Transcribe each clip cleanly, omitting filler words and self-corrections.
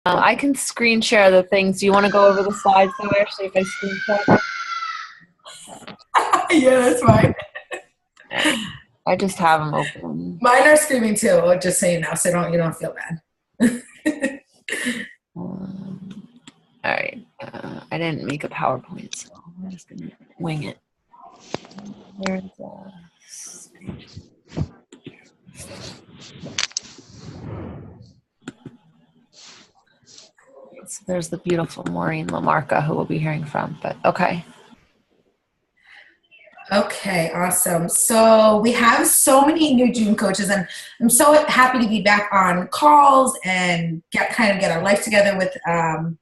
I can screen share the things. Do you want to go over the slides though, Ashley, if I screen share them? Yeah, that's fine. I just have them open. Mine are screaming too, just so you know, so you don't feel bad. All right. I didn't make a PowerPoint, so I'm just going to wing it. There's so there's the beautiful Maureen LaMarca, who we'll be hearing from, but okay. Okay, awesome. So we have so many new June coaches, and I'm so happy to be back on calls and get our life together with our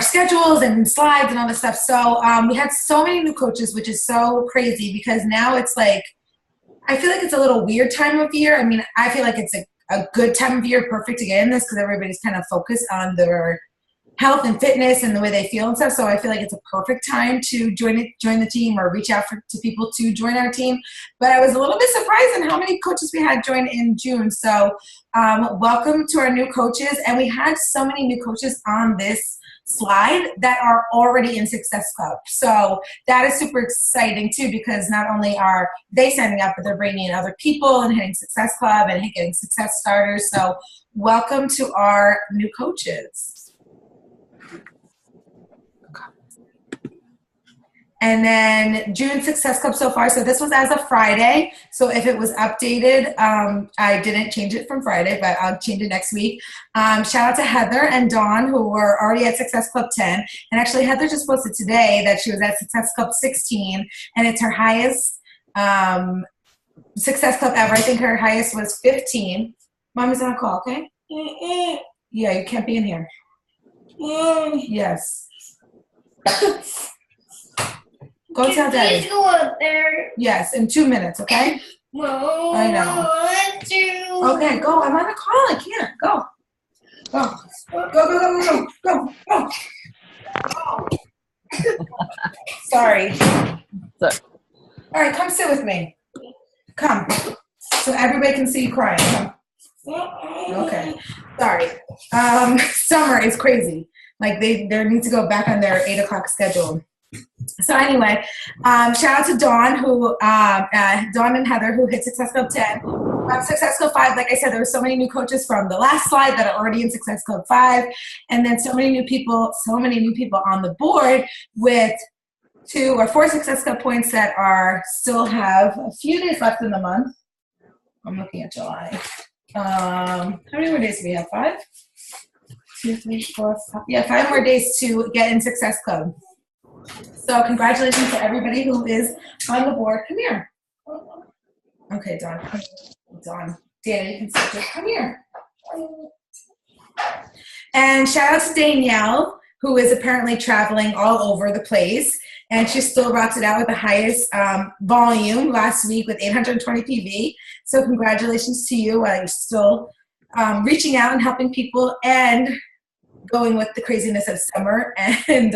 schedules and slides and all this stuff. So we had so many new coaches, which is so crazy because now it's like, I feel like it's a little weird time of year. I mean, I feel like it's a good time of year, perfect to get in this because everybody's kind of focused on their health and fitness and the way they feel and stuff. So I feel like it's a perfect time to join the team or reach out to people to join our team. But I was a little bit surprised in how many coaches we had join in June. So welcome to our new coaches. And we had so many new coaches on this slide that are already in Success Club. So that is super exciting too, because not only are they signing up, but they're bringing in other people and hitting Success Club and getting success starters. So welcome to our new coaches. And then June Success Club so far. So this was as of Friday. So if it was updated, I didn't change it from Friday, but I'll change it next week. Shout out to Heather and Dawn, who were already at Success Club 10. And actually Heather just posted today that she was at Success Club 16, and it's her highest Success Club ever. I think her highest was 15. Mom is on a call, okay? Yeah, you can't be in here. Yes. Go tell Daddy. Please go up there. Yes, in 2 minutes, okay? No, I know. I want to. Okay, go. I'm on a call. I can't. Go. Go. Go, go, go, go, go, go, go. Sorry. So, All right, come sit with me. Come. So everybody can see you crying. Come. Okay. Sorry. Summer is crazy. Like they need to go back on their 8 o'clock schedule. So anyway, shout out to Dawn, Dawn and Heather, who hit Success Club 10. Success Club 5, like I said, there were so many new coaches from the last slide that are already in Success Club 5, and then so many new people on the board with 2 or 4 Success Club points that still have a few days left in the month. I'm looking at July. How many more days do we have? 5? 2, 3, 4, 5. Yeah, 5 more days to get in Success Club. So congratulations to everybody who is on the board. Come here. Okay, Dawn. Dawn. Danny, you can sit there. Come here. And shout out to Danielle, who is apparently traveling all over the place. And she still rocks it out with the highest volume last week with 820 PV. So congratulations to you. You're still reaching out and helping people and going with the craziness of summer and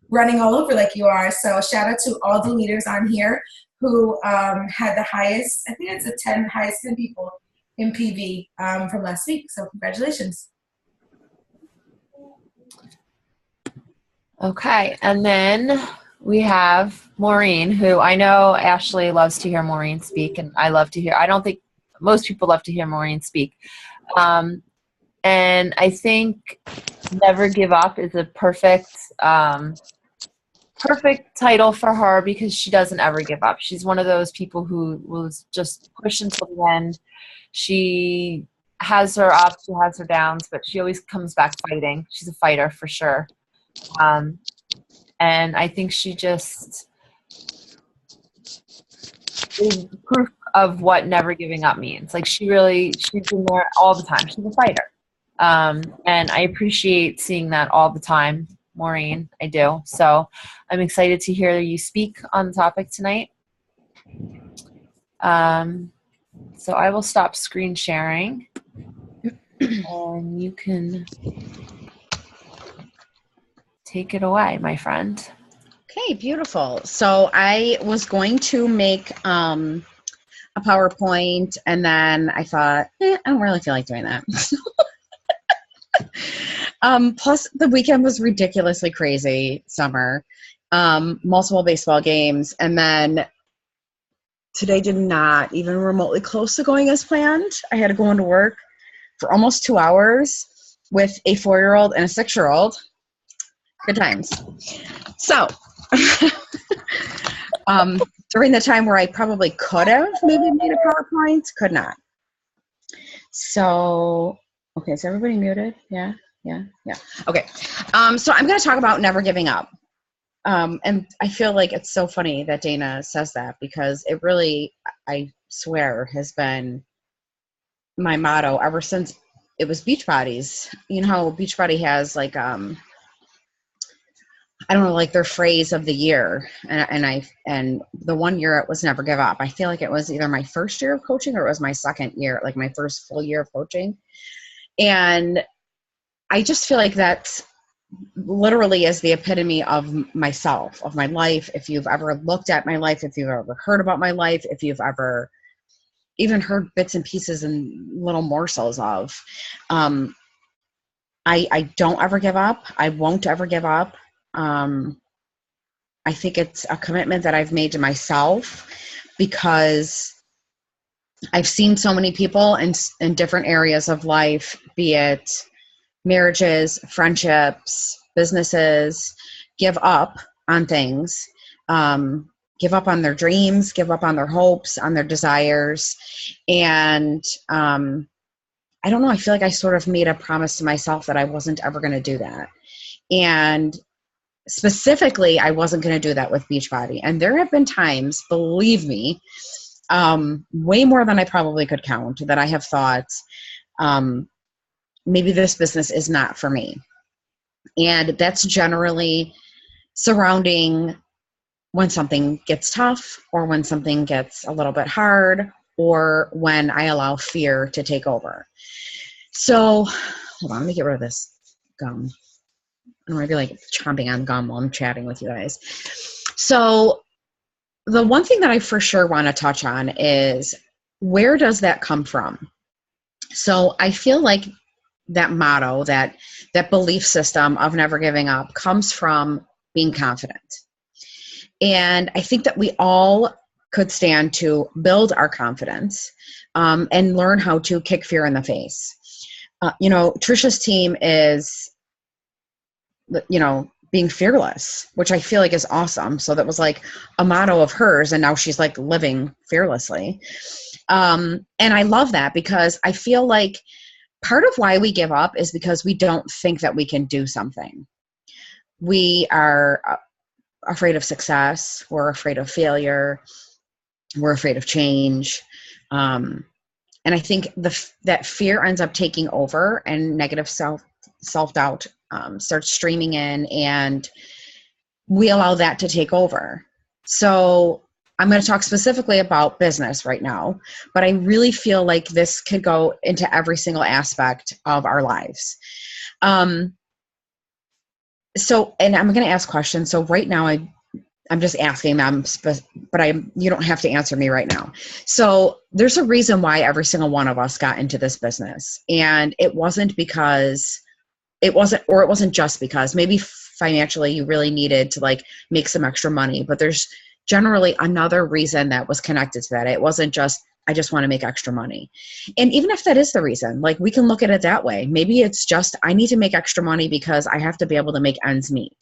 running all over like you are. So shout out to all the leaders on here who had the highest, I think it's the highest 10 people in PV from last week. So congratulations. okay, and then we have Maureen, who I know Ashley loves to hear Maureen speak, and I love to hear. I don't think most people love to hear Maureen speak. And I think Never Give Up is a perfect title for her because she doesn't ever give up. She's one of those people who will just push until the end. She has her ups, she has her downs, but she always comes back fighting. She's a fighter for sure. And I think she just is proof of what never giving up means. Like she's been there all the time. She's a fighter. And I appreciate seeing that all the time, Maureen. I do. So I'm excited to hear you speak on the topic tonight. So I will stop screen sharing and you can take it away, my friend. Okay, beautiful. So I was going to make a PowerPoint and then I thought, I don't really feel like doing that. Plus the weekend was ridiculously crazy summer. Multiple baseball games. And then today did not even remotely close to going as planned. I had to go into work for almost 2 hours with a 4-year-old and a 6-year-old. Good times. So, during the time where I probably could have maybe made a PowerPoint, could not. So, okay, is everybody muted? Yeah. Okay. So I'm going to talk about never giving up. And I feel like it's so funny that Dana says that, because it really, I swear, has been my motto ever since it was Beachbody's. You know how Beachbody has like, I don't know, like their phrase of the year. And the one year it was never give up. I feel like it was either my first year of coaching or it was my second year, like my first full year of coaching. And I just feel like that's literally is the epitome of myself, of my life. If you've ever looked at my life, if you've ever heard about my life, if you've ever even heard bits and pieces and little morsels of, I don't ever give up. I won't ever give up. I think it's a commitment that I've made to myself, because I've seen so many people in different areas of life, be it marriages, friendships, businesses, give up on things, give up on their dreams, give up on their hopes, on their desires. And I don't know, I feel like I sort of made a promise to myself that I wasn't ever going to do that. And specifically, I wasn't going to do that with Beachbody. And there have been times, believe me, way more than I probably could count, that I have thought, maybe this business is not for me. And that's generally surrounding when something gets tough, or when something gets a little bit hard, or when I allow fear to take over. So, hold on, let me get rid of this gum. I don't want to be like chomping on gum while I'm chatting with you guys. So the one thing that I for sure want to touch on is, where does that come from? So I feel like that motto, that belief system of never giving up, comes from being confident. And I think that we all could stand to build our confidence, and learn how to kick fear in the face. Trisha's team is, being fearless, which I feel like is awesome. So that was like a motto of hers, and now she's like living fearlessly. And I love that, because I feel like part of why we give up is because we don't think that we can do something. We are afraid of success. We're afraid of failure. We're afraid of change. And I think that fear ends up taking over, and negative self-doubt starts streaming in, and we allow that to take over. So I'm going to talk specifically about business right now, but I really feel like this could go into every single aspect of our lives. So, and I'm going to ask questions. So right now I'm just asking them, but you don't have to answer me right now. So there's a reason why every single one of us got into this business. And it wasn't just because maybe financially you really needed to like make some extra money, but there's generally another reason that was connected to that. It wasn't just, I just want to make extra money. And even if that is the reason, like we can look at it that way. Maybe it's just, I need to make extra money because I have to be able to make ends meet.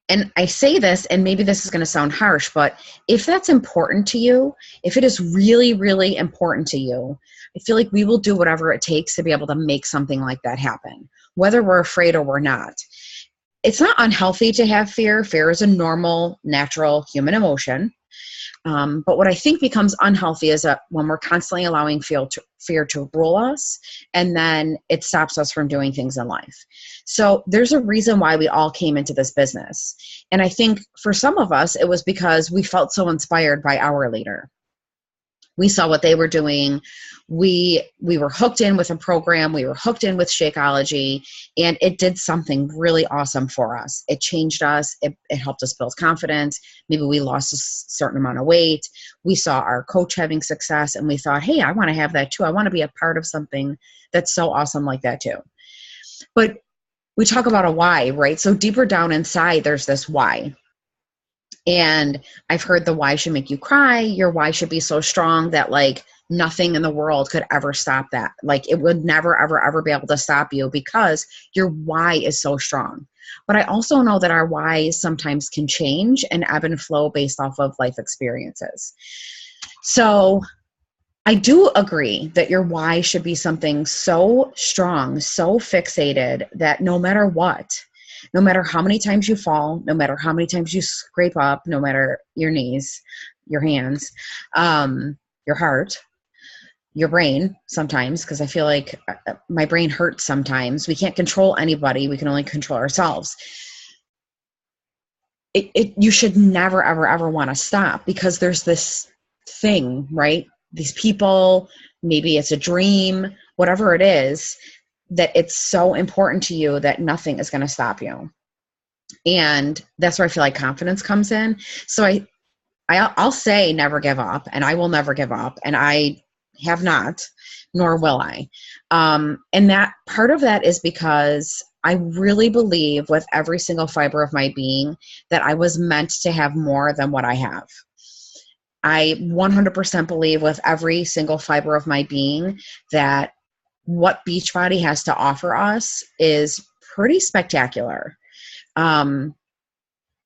And I say this, and maybe this is going to sound harsh, but if that's important to you, if it is really, really important to you, I feel like we will do whatever it takes to be able to make something like that happen, whether we're afraid or we're not. It's not unhealthy to have fear. Fear is a normal, natural human emotion. But what I think becomes unhealthy is that when we're constantly allowing fear to rule us, and then it stops us from doing things in life. So there's a reason why we all came into this business. And I think for some of us, it was because we felt so inspired by our leader. We saw what they were doing. We were hooked in with a program. We were hooked in with Shakeology, and it did something really awesome for us. It changed us. It helped us build confidence. Maybe we lost a certain amount of weight. We saw our coach having success, and we thought, hey, I want to have that too. I want to be a part of something that's so awesome like that too. But we talk about a why, right? So deeper down inside, there's this why. And I've heard the why should make you cry. Your why should be so strong that like nothing in the world could ever stop that. Like it would never, ever, ever be able to stop you because your why is so strong. But I also know that our whys sometimes can change and ebb and flow based off of life experiences. So I do agree that your why should be something so strong, so fixated that no matter what, no matter how many times you fall, no matter how many times you scrape up, no matter your knees, your hands, your heart, your brain sometimes, because I feel like my brain hurts sometimes. We can't control anybody. We can only control ourselves. You should never, ever, ever want to stop because there's this thing, right? These people, maybe it's a dream, whatever it is, that it's so important to you that nothing is going to stop you. And that's where I feel like confidence comes in. So I'll say never give up, and I will never give up. And I have not, nor will I. And that part of that is because I really believe with every single fiber of my being that I was meant to have more than what I have. I 100% believe with every single fiber of my being that what Beachbody has to offer us is pretty spectacular. And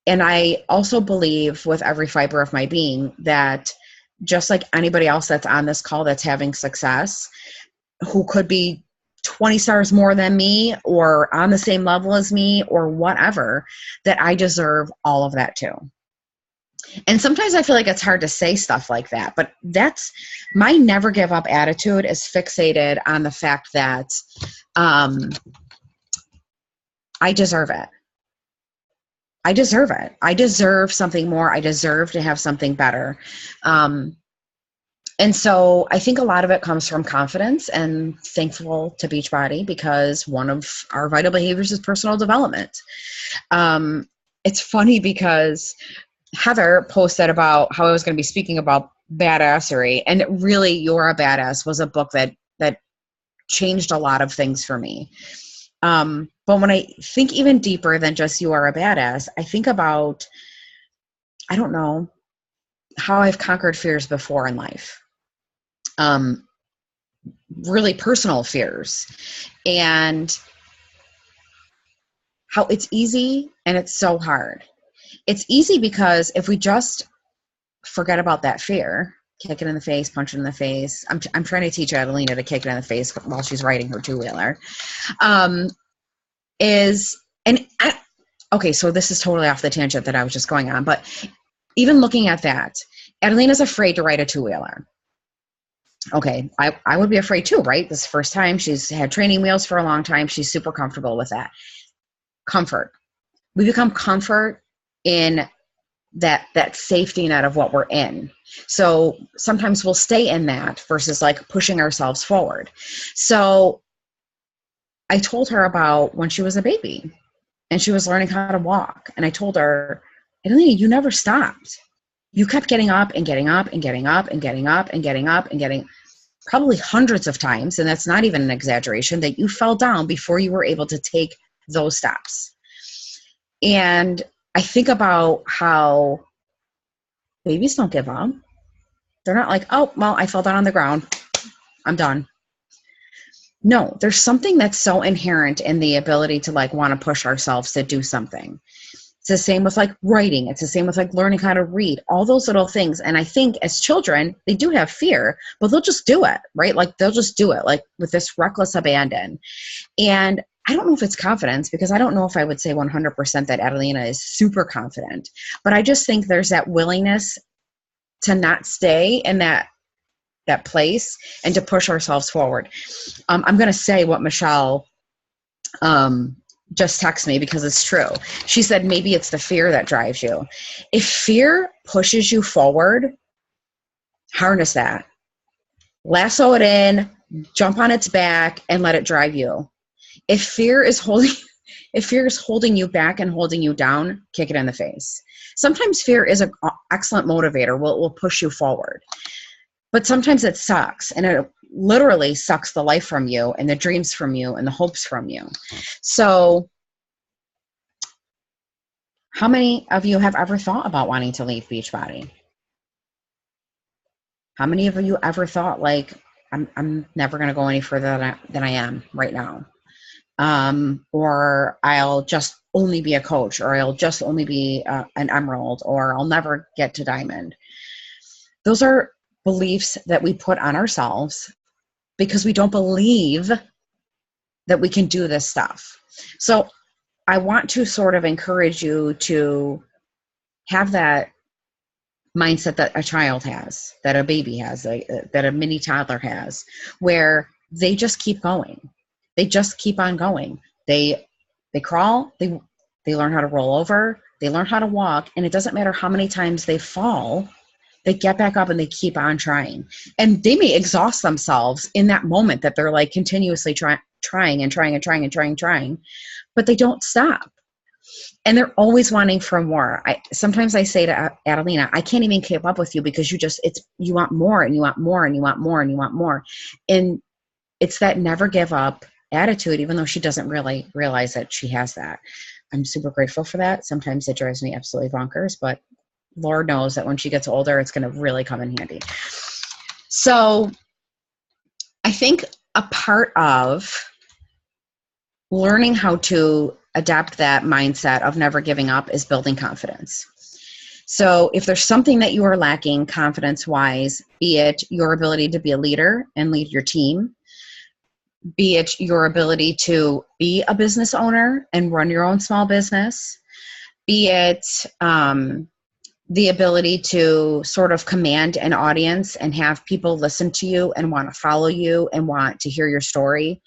I also believe with every fiber of my being that just like anybody else that's on this call that's having success, who could be 20 stars more than me or on the same level as me or whatever, that I deserve all of that too. And sometimes I feel like it's hard to say stuff like that, but that's my never give up attitude is fixated on the fact that I deserve it. I deserve it. I deserve something more. I deserve to have something better. And so I think a lot of it comes from confidence, and thankful to Beachbody because one of our vital behaviors is personal development. It's funny because Heather posted about how I was going to be speaking about badassery, and really You're a Badass was a book that changed a lot of things for me. But when I think even deeper than just You Are a Badass, I think about, I don't know, how I've conquered fears before in life. Really personal fears, and how it's easy and it's so hard. It's easy because if we just forget about that fear, kick it in the face, punch it in the face. I'm trying to teach Adelina to kick it in the face while she's riding her two-wheeler. Okay, so this is totally off the tangent that I was just going on, but even looking at that, Adelina's afraid to ride a two-wheeler. Okay, I would be afraid too, right? This first time, she's had training wheels for a long time. She's super comfortable with that. Comfort. We become comfort in that safety net of what we're in. So sometimes we'll stay in that versus like pushing ourselves forward. So I told her about when she was a baby and she was learning how to walk. And I told her, Adelina, you never stopped. You kept getting up and getting up and getting up and getting up and getting up and getting probably hundreds of times. And that's not even an exaggeration, that you fell down before you were able to take those steps. And I think about how babies don't give up. They're not like, oh, well, I fell down on the ground, I'm done. No, there's something that's so inherent in the ability to like want to push ourselves to do something. It's the same with like writing. It's the same with like learning how to read, all those little things. And I think as children, they do have fear, but they'll just do it, right? Like they'll just do it like with this reckless abandon. And I don't know if it's confidence, because I don't know if I would say 100% that Adelina is super confident, but I just think there's that willingness to not stay in that place and to push ourselves forward. I'm going to say what Michelle just texted me because it's true. She said, maybe it's the fear that drives you. If fear pushes you forward, harness that. Lasso it in, jump on its back, and let it drive you. If fear is holding you back and holding you down, kick it in the face. Sometimes fear is an excellent motivator. Will push you forward. But sometimes it sucks and literally sucks the life from you and the dreams from you and the hopes from you. So how many of you have ever thought about wanting to leave Beachbody? How many of you ever thought, like, I'm never going to go any further than I am right now? Or I'll just only be a coach, or I'll just only be an emerald, or I'll never get to diamond. Those are beliefs that we put on ourselves because we don't believe that we can do this stuff. So I want to sort of encourage you to have that mindset that a child has, that a baby has, that a mini toddler has, where they just keep going. They just keep on going. They crawl, they learn how to roll over, they learn how to walk, and it doesn't matter how many times they fall, they get back up and they keep on trying. And they may exhaust themselves in that moment that they're like continuously trying, but they don't stop. And they're always wanting for more. Sometimes I say to Adelina, I can't even keep up with you because you want more and you want more and you want more and you want more. And it's that never give up attitude, even though she doesn't really realize that she has that. I'm super grateful for that. Sometimes it drives me absolutely bonkers, but Lord knows that when she gets older, it's going to really come in handy. So I think a part of learning how to adapt that mindset of never giving up is building confidence. So if there's something that you are lacking confidence-wise, be it your ability to be a leader and lead your team, be it your ability to be a business owner and run your own small business, be it the ability to sort of command an audience and have people listen to you and want to follow you and want to hear your story,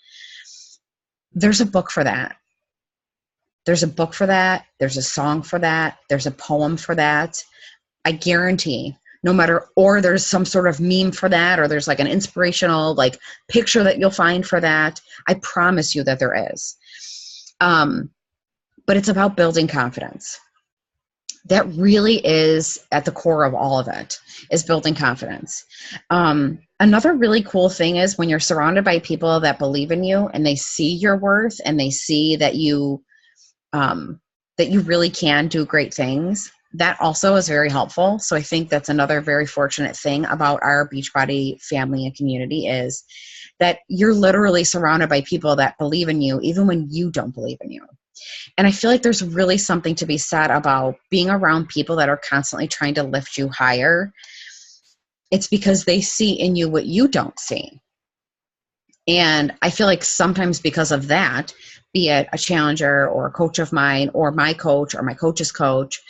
there's a book for that. There's a book for that. There's a song for that. There's a poem for that. I guarantee no matter, or there's some sort of meme for that, or there's like an inspirational like picture that you'll find for that. I promise you that there is. But it's about building confidence. That really is at the core of all of it, is building confidence. Another really cool thing is when you're surrounded by people that believe in you and they see your worth and they see that you really can do great things, that also is very helpful. So I think that's another very fortunate thing about our Beachbody family and community is that you're literally surrounded by people that believe in you, even when you don't believe in you. And I feel like there's really something to be said about being around people that are constantly trying to lift you higher. It's because they see in you what you don't see. And I feel like sometimes because of that, be it a challenger or a coach of mine or my coach or my coach's coach,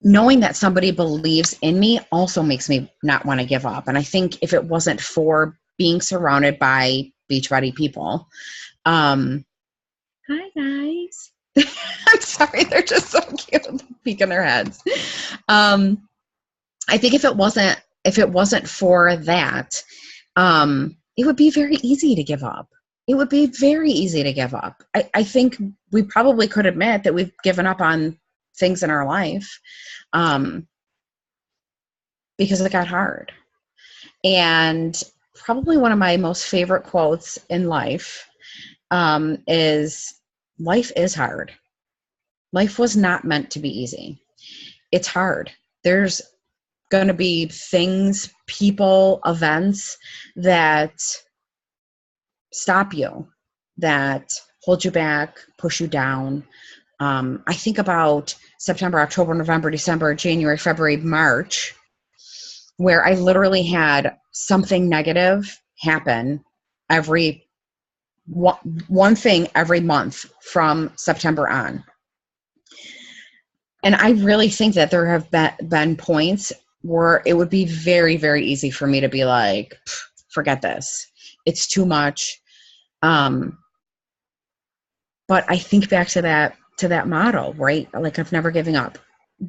knowing that somebody believes in me also makes me not want to give up. And I think if it wasn't for being surrounded by Beachbody people, hi guys. I'm sorry, they're just so cute, peeking their heads. I think if it wasn't for that, it would be very easy to give up. It would be very easy to give up. I think we probably could admit that we've given up on things in our life because it got hard. And probably one of my most favorite quotes in life is, life is hard. Life was not meant to be easy. It's hard. There's going to be things, people, events that stop you, that hold you back, push you down. I think about September, October, November, December, January, February, March, where I literally had something negative happen every one thing every month from September on. And I really think that there have been points where it would be very, very easy for me to be like, forget this. It's too much. But I think back to that motto, right? Like, of never giving up.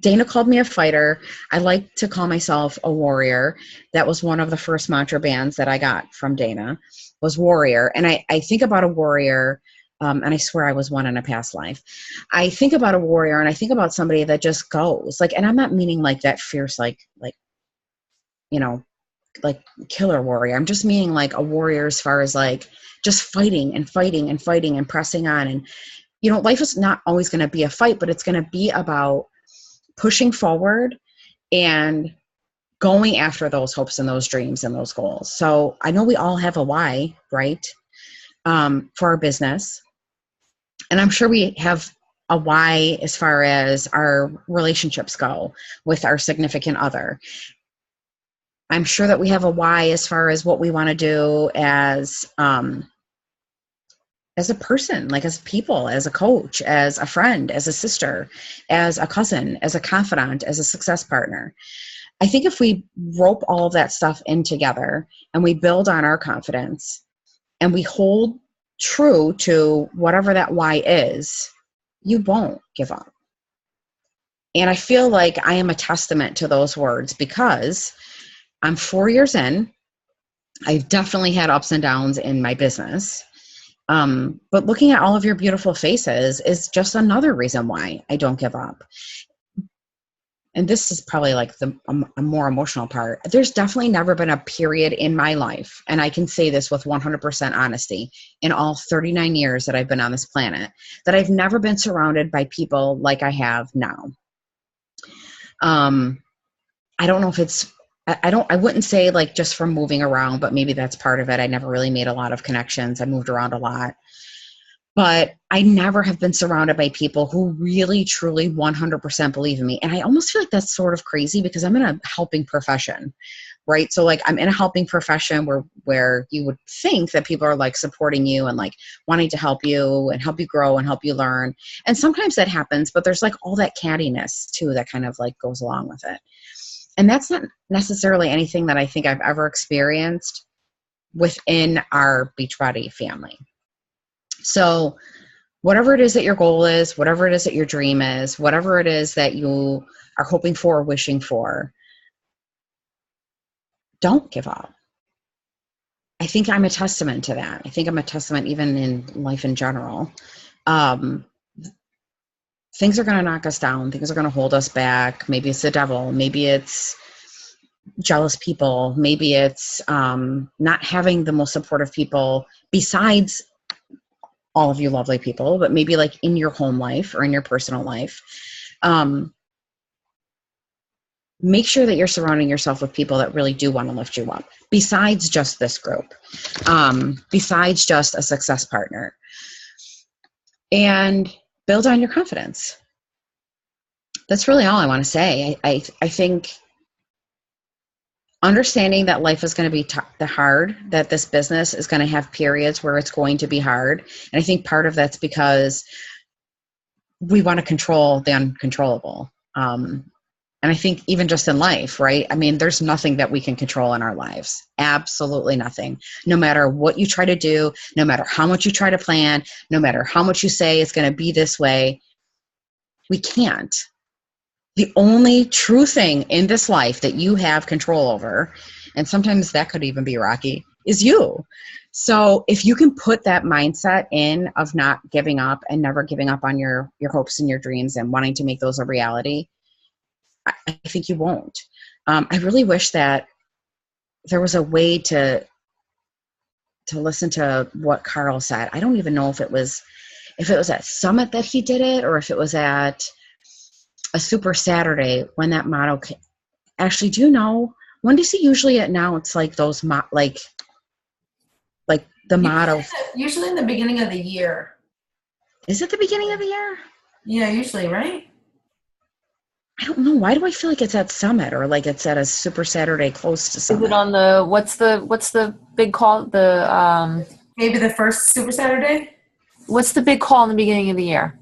Dana called me a fighter. I like to call myself a warrior. That was one of the first mantra bands that I got from Dana, was warrior. And I think about a warrior, and I swear I was one in a past life. I think about a warrior and I think about somebody that just goes, like, and I'm not meaning like that fierce, like, like killer warrior. I'm just meaning like a warrior as far as like just fighting and fighting and fighting and pressing on. And, you know, life is not always going to be a fight, but it's going to be about pushing forward and going after those hopes and those dreams and those goals. So I know we all have a why, right? For our business. And I'm sure we have a why as far as our relationships go with our significant other. I'm sure that we have a why as far as what we want to do as a person, like as people, as a coach, as a friend, as a sister, as a cousin, as a confidant, as a success partner. I think if we rope all of that stuff in together and we build on our confidence and we hold true to whatever that why is, you won't give up. And I feel like I am a testament to those words because I'm 4 years in. I've definitely had ups and downs in my business. But looking at all of your beautiful faces is just another reason why I don't give up. And this is probably like a more emotional part. There's definitely never been a period in my life, and I can say this with 100% honesty, in all 39 years that I've been on this planet, that I've never been surrounded by people like I have now. I don't know if it's, I wouldn't say like just from moving around, but maybe that's part of it. I never really made a lot of connections. I moved around a lot. But I never have been surrounded by people who really, truly 100% believe in me. And I almost feel like that's sort of crazy because I'm in a helping profession, right? So like I'm in a helping profession where you would think that people are like supporting you and like wanting to help you and help you grow and help you learn. And sometimes that happens, but there's like all that cattiness too that kind of like goes along with it. And that's not necessarily anything that I think I've ever experienced within our Beachbody family. So whatever it is that your goal is, whatever it is that your dream is, whatever it is that you are hoping for or wishing for, don't give up. I think I'm a testament to that. I think I'm a testament even in life in general. Things are going to knock us down. Things are going to hold us back. Maybe it's the devil. Maybe it's jealous people. Maybe it's not having the most supportive people besides all of you lovely people, but maybe like in your home life or in your personal life. Make sure that you're surrounding yourself with people that really do want to lift you up, besides just this group, besides just a success partner, and build on your confidence. That's really all I want to say. I think understanding that life is going to be hard, that this business is going to have periods where it's going to be hard. And I think part of that's because we want to control the uncontrollable. And I think even just in life, right? I mean, there's nothing that we can control in our lives. Absolutely nothing. No matter what you try to do, no matter how much you try to plan, no matter how much you say it's going to be this way, we can't. The only true thing in this life that you have control over, and sometimes that could even be rocky, is you. So if you can put that mindset in of not giving up and never giving up on your hopes and your dreams and wanting to make those a reality, I think you won't. I really wish that there was a way to listen to what Carl said. I don't even know if it was at Summit that he did it or if it was at a Super Saturday when that motto came. Actually, do you know, when does he usually at now? It's like those like the motto. Usually in the beginning of the year. Is it the beginning of the year? Yeah, usually, right? I don't know. Why do I feel like it's at Summit or like it's at a Super Saturday close to Summit? Is it on the what's the big call? Maybe the first Super Saturday? What's the big call in the beginning of the year?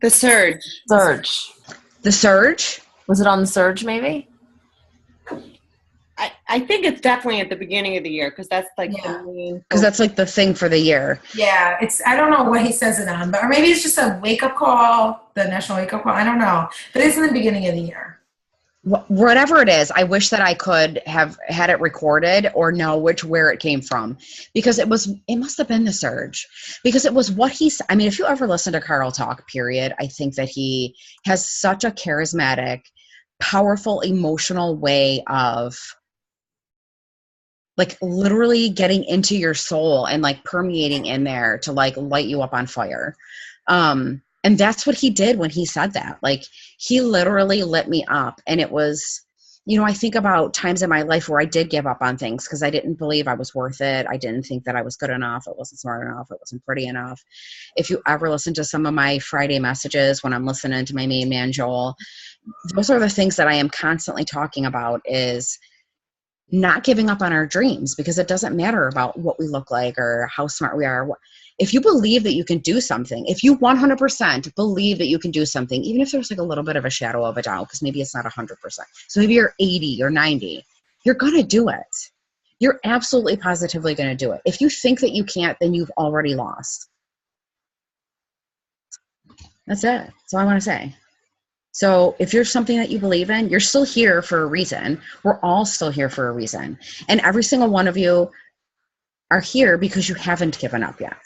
The surge. Surge. The surge? Was it on the surge maybe? I think it's definitely at the beginning of the year because that's like Yeah. the main. Because that's like the thing for the year. Yeah, I don't know what he says it on, but or maybe it's just a wake-up call, the national wake-up call. I don't know. But it's in the beginning of the year. Whatever it is, I wish that I could have had it recorded or know where it came from, because it must have been the surge, because it was what I mean, if you ever listen to Carl talk, period, I think that he has such a charismatic, powerful, emotional way of like literally getting into your soul and like permeating in there to like light you up on fire. And that's what he did when he said that. Like he literally lit me up. And it was, you know, I think about times in my life where I did give up on things because I didn't believe I was worth it. I didn't think that I was good enough. It wasn't smart enough. It wasn't pretty enough. If you ever listen to some of my Friday messages when I'm listening to my main man, Joel, those are the things that I am constantly talking about, is not giving up on our dreams, because it doesn't matter about what we look like or how smart we are. If you believe that you can do something, if you 100% believe that you can do something, even if there's like a little bit of a shadow of a doubt, because maybe it's not 100%. So maybe you're 80 or 90, you're going to do it. You're absolutely positively going to do it. If you think that you can't, then you've already lost. That's it. That's all I want to say. So if you're something that you believe in, you're still here for a reason. We're all still here for a reason. And every single one of you are here because you haven't given up yet.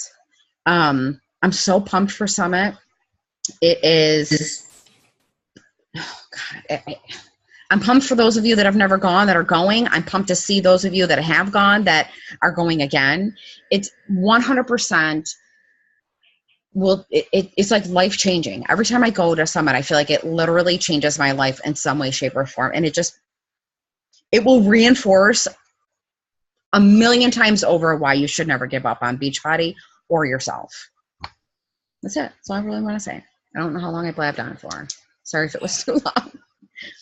I'm so pumped for Summit. It is, oh God, I'm pumped for those of you that have never gone, that are going. I'm pumped to see those of you that have gone, that are going again. It's 100%. Well, it's like life changing. Every time I go to Summit, I feel like it literally changes my life in some way, shape, or form. And it will reinforce a million times over why you should never give up on Beachbody or yourself. That's it. That's all I really want to say. I don't know how long I blabbed on for. Sorry if it was too long.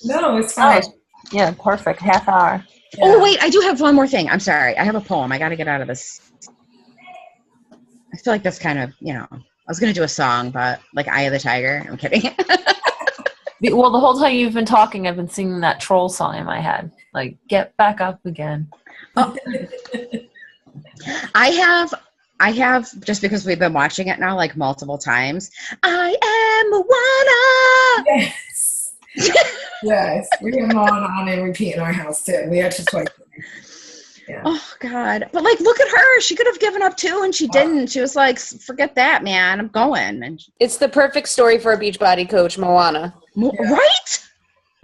No, it's fine. Yeah, perfect. Half hour. Yeah. Oh, wait, I do have one more thing. I'm sorry. I have a poem. I got to get out of this. I feel like that's kind of, you know, I was going to do a song, but like Eye of the Tiger. I'm kidding. Well, the whole time you've been talking, I've been singing that troll song in my head. Like, get back up again. Oh. I have, just because we've been watching it now like multiple times, I am Moana. Yes. Yes. We have on and repeat in our house too. We actually twice. Yeah. Oh God. But like, look at her. She could have given up too, and she didn't. She was like, forget that, man. I'm going. And It's the perfect story for a Beachbody coach, Moana. Right?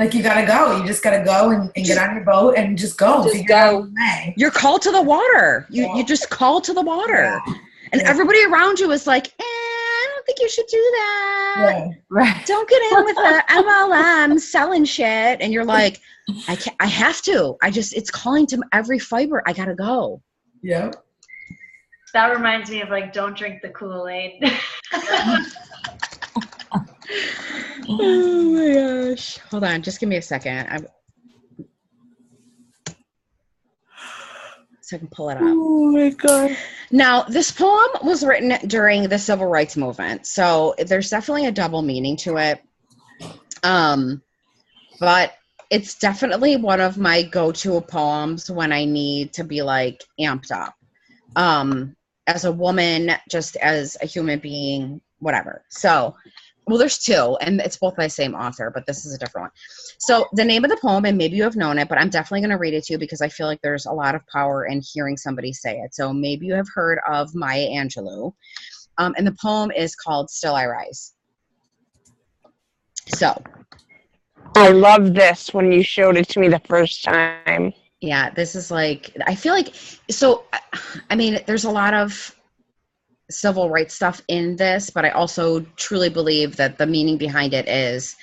Like you gotta go. You just gotta go and get on your boat and just go. Just Figure it out go. in May. You're called to the water. You just call to the water. Yeah. And Yeah. everybody around you is like, I don't think you should do that. Yeah. Right. Don't get in with the MLM selling shit. And you're like, I have to. It's calling to every fiber. I gotta go. Yeah. That reminds me of like, don't drink the Kool-Aid. Oh my gosh. Hold on. Just give me a second. So I can pull it up. Oh my God. Now, this poem was written during the Civil Rights Movement, so there's definitely a double meaning to it. But it's definitely one of my go-to poems when I need to be like amped up. As a woman, just as a human being, whatever. So, well, there's two, and it's both by the same author, but this is a different one. So the name of the poem, and maybe you have known it, but I'm definitely going to read it to you because I feel like there's a lot of power in hearing somebody say it. So maybe you have heard of Maya Angelou. And the poem is called Still I Rise. So. I love this when you showed it to me the first time. Yeah, this is like, I feel like, so, I mean, there's a lot of civil rights stuff in this, but I also truly believe that the meaning behind it is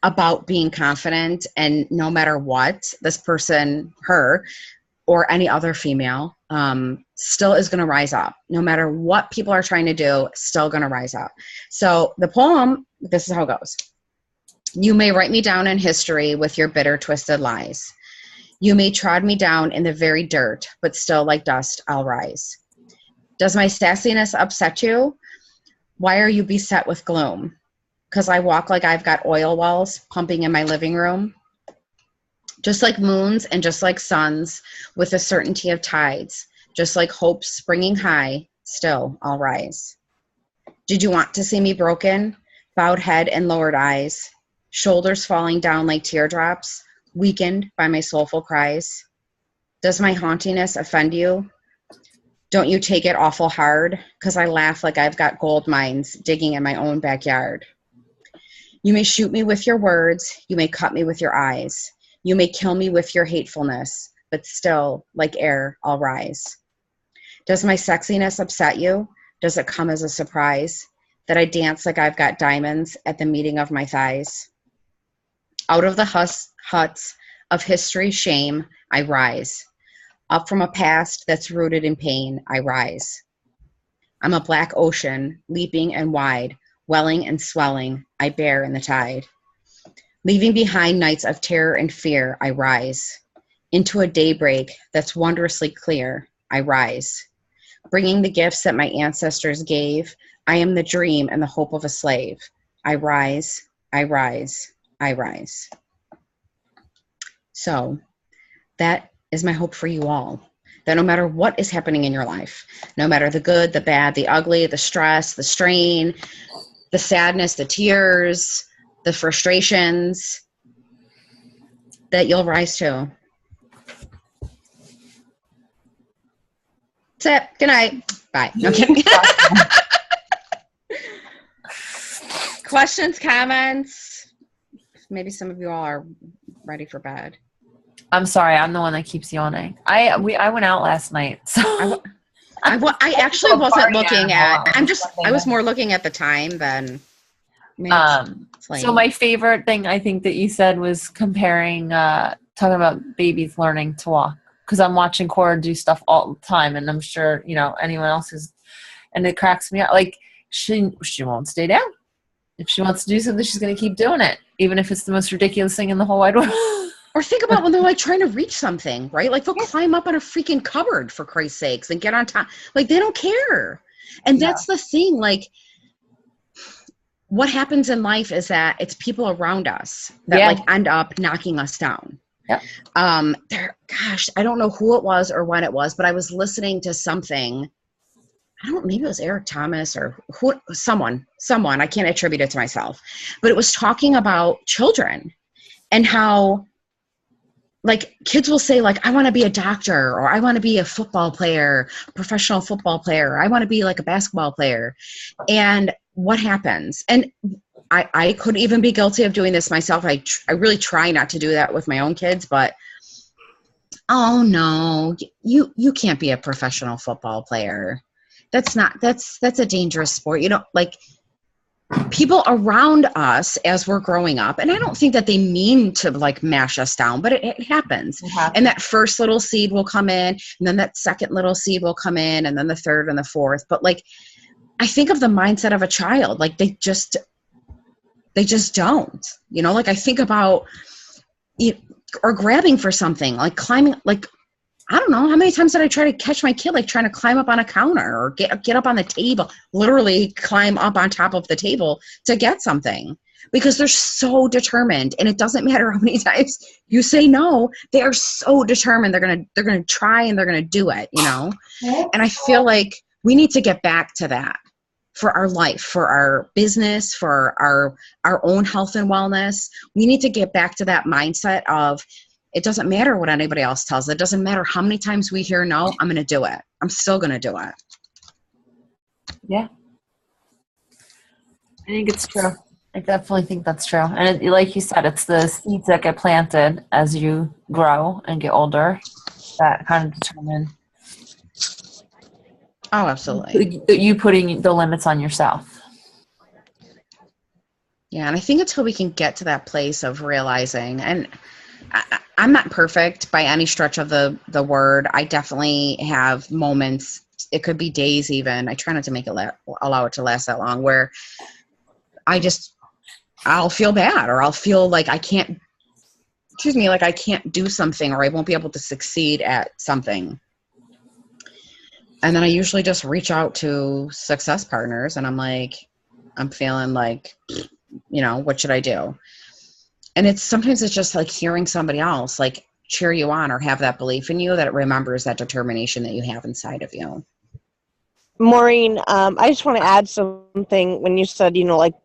about being confident, and no matter what, this person, her, or any other female, still is going to rise up. No matter what people are trying to do, still going to rise up. So the poem, this is how it goes. You may write me down in history with your bitter, twisted lies. You may trod me down in the very dirt, but still like dust, I'll rise. Does my sassiness upset you? Why are you beset with gloom? 'Cause I walk like I've got oil wells pumping in my living room. Just like moons and just like suns, with the certainty of tides, just like hope springing high, still I'll rise. Did you want to see me broken, bowed head and lowered eyes, shoulders falling down like teardrops, weakened by my soulful cries? Does my hauntiness offend you? Don't you take it awful hard, 'cause I laugh like I've got gold mines digging in my own backyard. You may shoot me with your words, you may cut me with your eyes, you may kill me with your hatefulness, but still, like air, I'll rise. Does my sexiness upset you? Does it come as a surprise that I dance like I've got diamonds at the meeting of my thighs? Out of the huts of history's shame, I rise. Up from a past that's rooted in pain, I rise. I'm a black ocean, leaping and wide, welling and swelling, I bear in the tide. Leaving behind nights of terror and fear, I rise. Into a daybreak that's wondrously clear, I rise. Bringing the gifts that my ancestors gave, I am the dream and the hope of a slave. I rise, I rise, I rise. So that is my hope for you all. That no matter what is happening in your life, no matter the good, the bad, the ugly, the stress, the strain, the sadness, the tears, the frustrations, that you'll rise to. That's it. Good night. Bye. No kidding. Questions, comments? Maybe some of you all are ready for bed. I'm sorry, I'm the one that keeps yawning. I went out last night, so I actually wasn't looking at. I was more looking at the time than. So my favorite thing I think that you said was comparing, talking about babies learning to walk, because I'm watching Cora do stuff all the time, and I'm sure anyone else is, and it cracks me up. Like she won't stay down. If she wants to do something, she's going to keep doing it, even if it's the most ridiculous thing in the whole wide world. Or think about when they're like trying to reach something, right? Like they'll climb up on a freaking cupboard for Christ's sakes and get on top. Like they don't care. And that's the thing. Like what happens in life is that it's people around us that like end up knocking us down. Yep. Gosh, I don't know who it was or when it was, but I was listening to something. Maybe it was Eric Thomas or someone, I can't attribute it to myself, but it was talking about children and how like kids will say like, I want to be a doctor, or I want to be a football player, professional football player, or I want to be like a basketball player. And what happens? And I could even be guilty of doing this myself. I really try not to do that with my own kids, but oh no, you can't be a professional football player. That's a dangerous sport. Like people around us as we're growing up, and I don't think that they mean to like mash us down, but it happens. And that first little seed will come in, and then that second little seed will come in, and then the third and the fourth. But like, I think of the mindset of a child, like they just don't, like I think about or grabbing for something, like climbing, like, I don't know how many times did I try to catch my kid, like trying to climb up on a counter or get up on the table, literally climb up on top of the table to get something, because they're so determined. And it doesn't matter how many times you say no, they are so determined. They're going to try and they're going to do it, And I feel like we need to get back to that for our life, for our business, for our own health and wellness. We need to get back to that mindset of, it doesn't matter what anybody else tells. It doesn't matter how many times we hear no, I'm going to do it. I'm still going to do it. Yeah. I think it's true. I definitely think that's true. And like you said, it's the seeds that get planted as you grow and get older that kind of determine. Oh, absolutely. You putting the limits on yourself. Yeah. And I think until we can get to that place of realizing, and I'm not perfect by any stretch of the word. I definitely have moments. It could be days even. I try not to make it allow it to last that long, where I'll feel bad, or I'll feel like I can't do something, or I won't be able to succeed at something. And then I usually just reach out to success partners, and I'm feeling like, what should I do? And sometimes it's just like hearing somebody else like cheer you on or have that belief in you, that it remembers that determination that you have inside of you. Maureen, I just want to add something when you said, like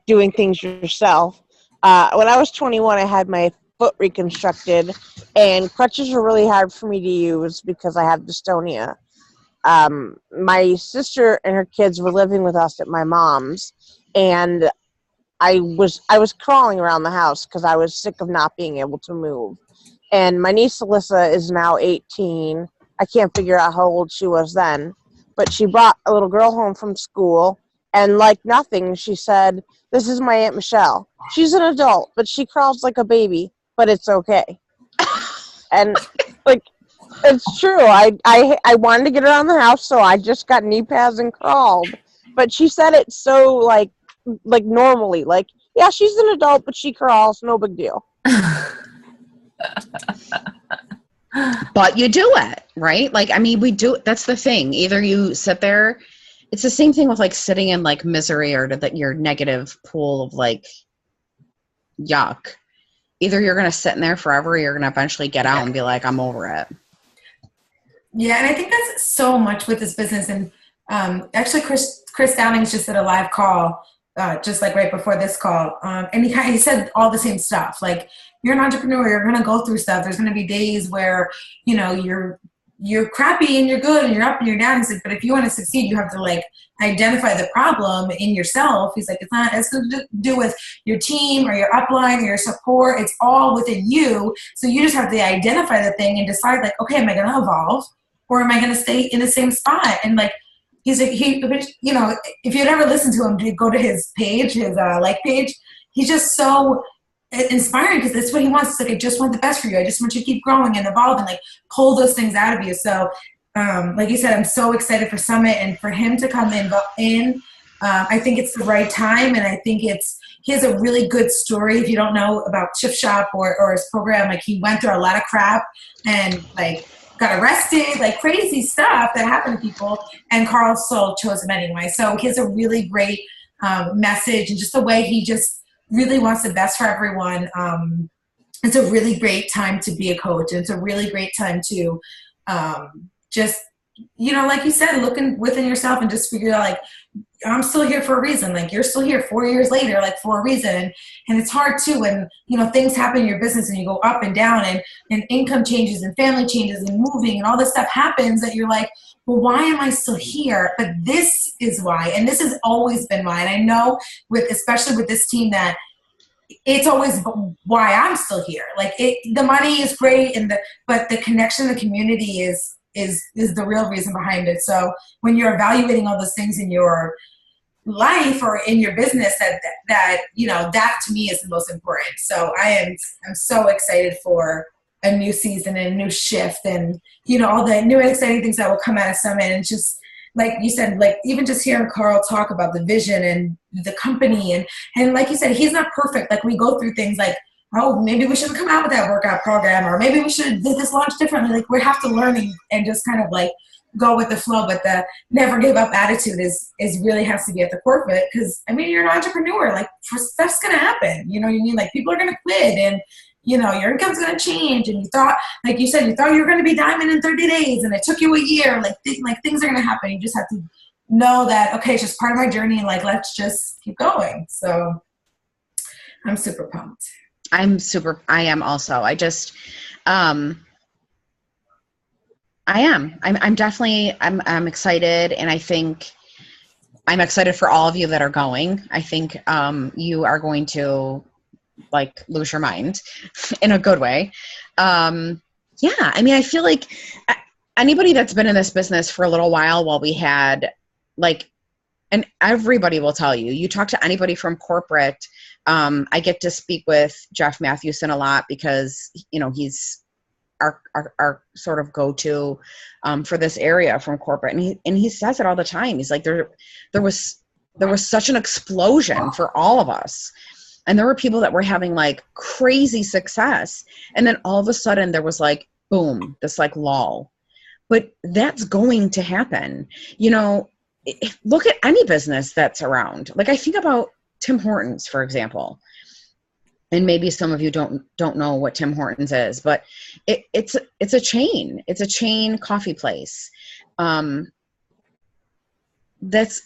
doing things yourself. When I was 21, I had my foot reconstructed, and crutches were really hard for me to use because I had dystonia. My sister and her kids were living with us at my mom's, and I was crawling around the house because I was sick of not being able to move. And my niece Alyssa is now 18. I can't figure out how old she was then. But she brought a little girl home from school, and like nothing, she said, "This is my Aunt Michelle. She's an adult, but she crawls like a baby, but it's okay." And like, it's true. I wanted to get her out of the house, so I just got knee pads and crawled. But she said it so like normally, like, yeah, she's an adult, but she crawls, no big deal. But you do it, right? Like, I mean, we do. That's the thing. Either you sit there. It's the same thing with like sitting in like misery or your negative pool of like yuck. Either you're going to sit in there forever or you're going to eventually get out and be like, I'm over it. Yeah, and I think that's so much with this business. And actually, Chris Downings just did a live call, just like right before this call. And he said all the same stuff. Like, you're an entrepreneur, you're going to go through stuff. There's going to be days where, you know, you're crappy and you're good and you're up and you're down. He's like, but if you want to succeed, you have to like identify the problem in yourself. He's like, it's not as good to do with your team or your upline or your support. It's all within you. So you just have to identify the thing and decide like, okay, am I going to evolve or am I going to stay in the same spot? And like, he's like, you know, if you'd ever listen to him, go to his page, his like page, he's just so inspiring because that's what he wants. It's like, I just want the best for you. I just want you to keep growing and evolving, like pull those things out of you. So like you said, I'm so excited for Summit and for him to come in. I think it's the right time, and I think he has a really good story. If you don't know about Chip Shop or his program, like he went through a lot of crap and like got arrested, like crazy stuff that happened to people, and Carl still chose him anyway. So he has a really great message, and just the way he just really wants the best for everyone. It's a really great time to be a coach. And it's a really great time to just, you know, like you said, looking within yourself and just figure out like, I'm still here for a reason. Like you're still here 4 years later, like for a reason. And it's hard too when, you know, things happen in your business and you go up and down and income changes and family changes and moving and all this stuff happens that you're like, well, why am I still here? But this is why, and this has always been why. And I know especially with this team that it's always why I'm still here. Like the money is great, but the connection, the community is the real reason behind it. So when you're evaluating all those things in your life or in your business, that you know, that to me is the most important. So I'm so excited for a new season and a new shift, and you know, all the new and exciting things that will come out of Summit. And just like you said, like even just hearing Carl talk about the vision and the company, and like you said, he's not perfect. Like we go through things like, oh, maybe we shouldn't come out with that workout program, or maybe we should do this launch differently. Like we have to learn and just kind of like go with the flow. But the never give up attitude is really has to be at the core of it. Because I mean, you're an entrepreneur. Like stuff's gonna happen. You know what I mean? Like people are gonna quit, and you know your income's gonna change. And you thought, like you said, you thought you were gonna be diamond in 30 days, and it took you a year. Like things are gonna happen. You just have to know that okay, it's just part of my journey. And like let's just keep going. So I'm super pumped. I am also. I just, I am. I'm definitely, I'm excited. And I think I'm excited for all of you that are going. I think you are going to like lose your mind in a good way. Yeah. I mean, I feel like anybody that's been in this business for a little while we had like, and everybody will tell you, you talk to anybody from corporate. I get to speak with Jeff Matthewson a lot because, you know, he's our sort of go-to for this area from corporate. And he says it all the time. He's like, there was such an explosion for all of us. And there were people that were having like crazy success. And then all of a sudden there was like, boom, this like lull. But that's going to happen. You know, look at any business that's around. Like I think about Tim Hortons, for example, and maybe some of you don't know what Tim Hortons is, but it's a chain. It's a chain coffee place that's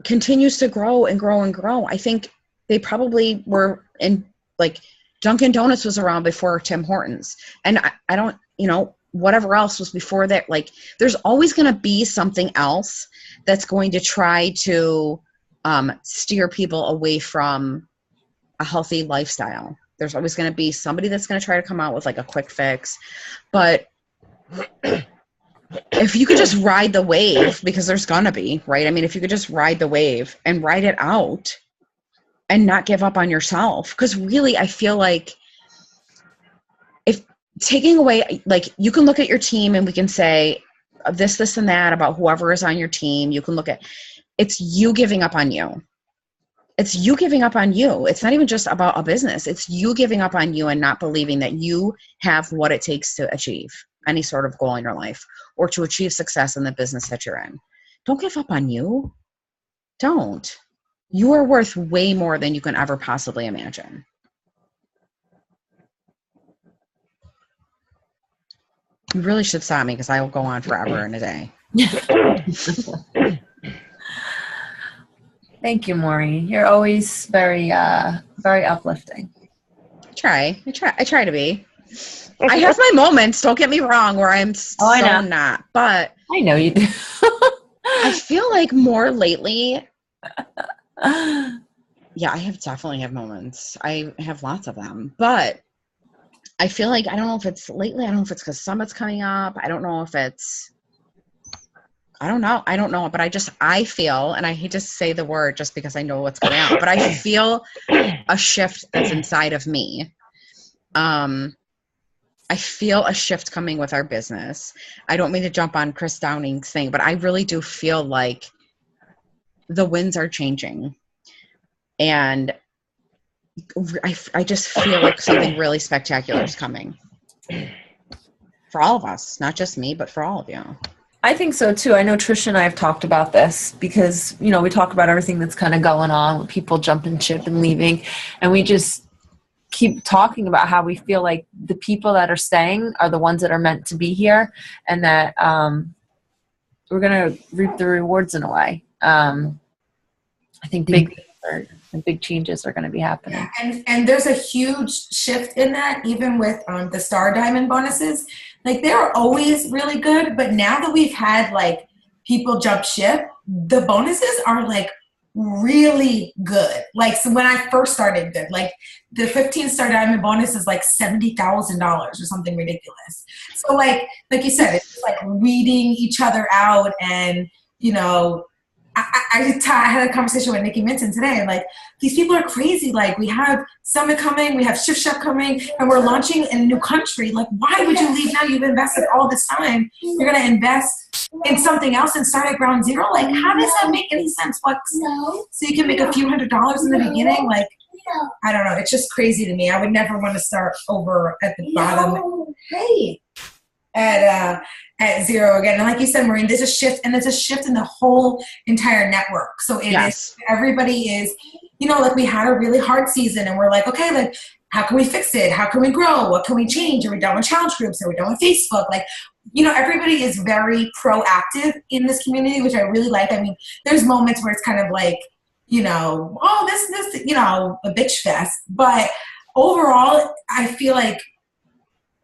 continues to grow and grow and grow. I think they probably were in like Dunkin' Donuts was around before Tim Hortons, and I don't, you know, whatever else was before that. Like there's always going to be something else that's going to try to steer people away from a healthy lifestyle. There's always going to be somebody that's going to try to come out with like a quick fix. But if you could just ride the wave, because there's going to be, right? I mean, if you could just ride the wave and ride it out and not give up on yourself. Because really, I feel like if taking away, like, you can look at your team and we can say this and that about whoever is on your team. You can look at, it's you giving up on you. It's you giving up on you. It's not even just about a business. It's you giving up on you and not believing that you have what it takes to achieve any sort of goal in your life or to achieve success in the business that you're in. Don't give up on you. Don't. You are worth way more than you can ever possibly imagine. You really should stop me because I will go on forever in a day. Thank you, Maureen. You're always very uplifting. I try to be. I have my moments, don't get me wrong, where I'm not. But I know you do. I feel like more lately, yeah, I definitely have moments. I have lots of them. But I feel like, I don't know if it's lately, I don't know if it's because Summit's coming up. I don't know if it's, I don't know. But I feel, and I hate to say the word just because I know what's going on, but I feel a shift that's inside of me. I feel a shift coming with our business. I don't mean to jump on Chris Downing's thing, but I really do feel like the winds are changing. And I just feel like something really spectacular is coming. For all of us, not just me, but for all of you. I think so too. I know Trish and I have talked about this because, you know, we talk about everything that's kind of going on with people jumping ship and leaving. And we just keep talking about how we feel like the people that are staying are the ones that are meant to be here, and that we're going to reap the rewards in a way. I think big changes are going to be happening. Yeah, and there's a huge shift in that, even with the Star Diamond bonuses. Like, they're always really good, but now that we've had like people jump ship, the bonuses are like really good. Like, so when I first started, good, like the 15 Star Diamond bonus is like $70,000 or something ridiculous. So like you said, it's just like weeding each other out. And, you know, I had a conversation with Nikki Minton today, and like, these people are crazy. Like, we have Summit coming, we have Shift Shop coming, and we're launching in a new country. Like, why would you leave now? You've invested all this time. You're going to invest in something else and start at ground zero? Like, how does that make any sense? What? So you can make a few $100s in the beginning? Like, I don't know. It's just crazy to me. I would never want to start over at the bottom. Hey. At zero again. And like you said, Maureen, there's a shift, and there's a shift in the whole entire network. So it is, everybody is, you know, like, we had a really hard season and we're like, okay, like, how can we fix it? How can we grow? What can we change? Are we done with challenge groups? Are we done with Facebook? Like, you know, everybody is very proactive in this community, which I really like. I mean, there's moments where it's kind of like, you know, oh, this, you know, a bitch fest. But overall, I feel like,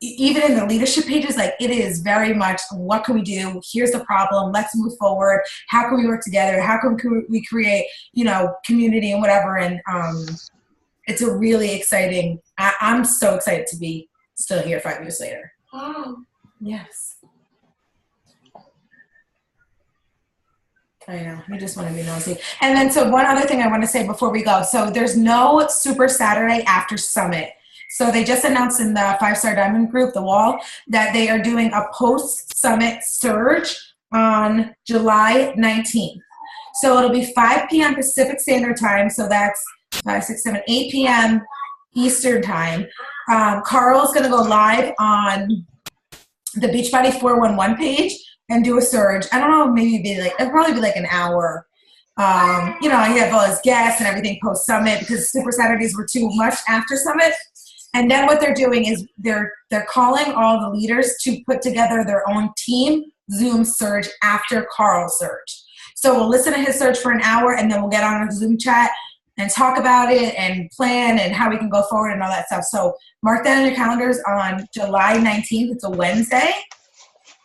even in the leadership pages, like, it is very much, what can we do? Here's the problem. Let's move forward. How can we work together? How can we create, you know, community and whatever? And it's a really exciting, I'm so excited to be still here 5 years later. Oh, yes. I know. You just want to be nosy. And then, so one other thing I want to say before we go. So there's no Super Saturday after Summit. So they just announced in the 5-Star Diamond group, The Wall, that they are doing a post-summit surge on July 19th. So it'll be 5 p.m. Pacific Standard Time. So that's 5, 6, 7, 8 p.m. Eastern Time. Carl's going to go live on the Beachbody 411 page and do a surge. I don't know, it'll probably be like an hour. You know, he have all his guests and everything post-summit, because Super Saturdays were too much after Summit. And then what they're doing is they're calling all the leaders to put together their own team Zoom surge after Carl's surge. So we'll listen to his surge for an hour, and then we'll get on a Zoom chat and talk about it and plan and how we can go forward and all that stuff. So mark that on your calendars on July 19th. It's a Wednesday.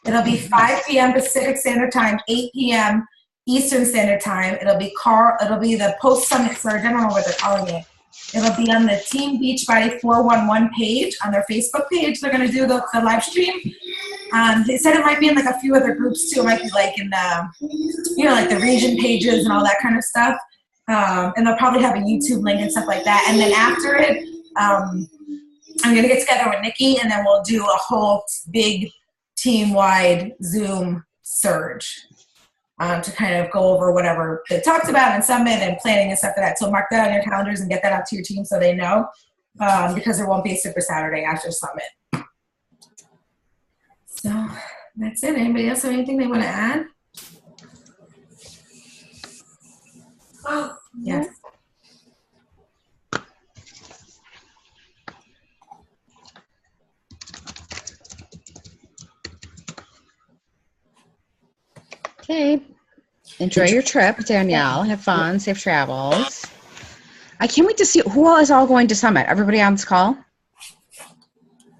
It'll be 5 p.m. Pacific Standard Time, 8 p.m. Eastern Standard Time. It'll be the post-summit surge. I don't know what they're calling it. It'll be on the Team Beachbody 411 page on their Facebook page. They're going to do the live stream. They said it might be in like a few other groups too. It might be like in the, like the region pages and all that kind of stuff. And they'll probably have a YouTube link and stuff like that. And then after it, I'm going to get together with Nikki, and then we'll do a whole big team-wide Zoom surge to kind of go over whatever they talked about in Summit and planning and stuff for that. So mark that on your calendars and get that out to your team so they know, because there won't be a Super Saturday after Summit. So that's it. Anybody else have anything they want to add? Oh, yes. Okay. Enjoy your trip, Danielle. Have fun. Safe travels. I can't wait to see who all is all going to Summit. Everybody on this call?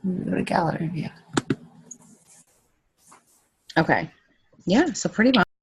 The gallery view. Okay. Yeah, so pretty much.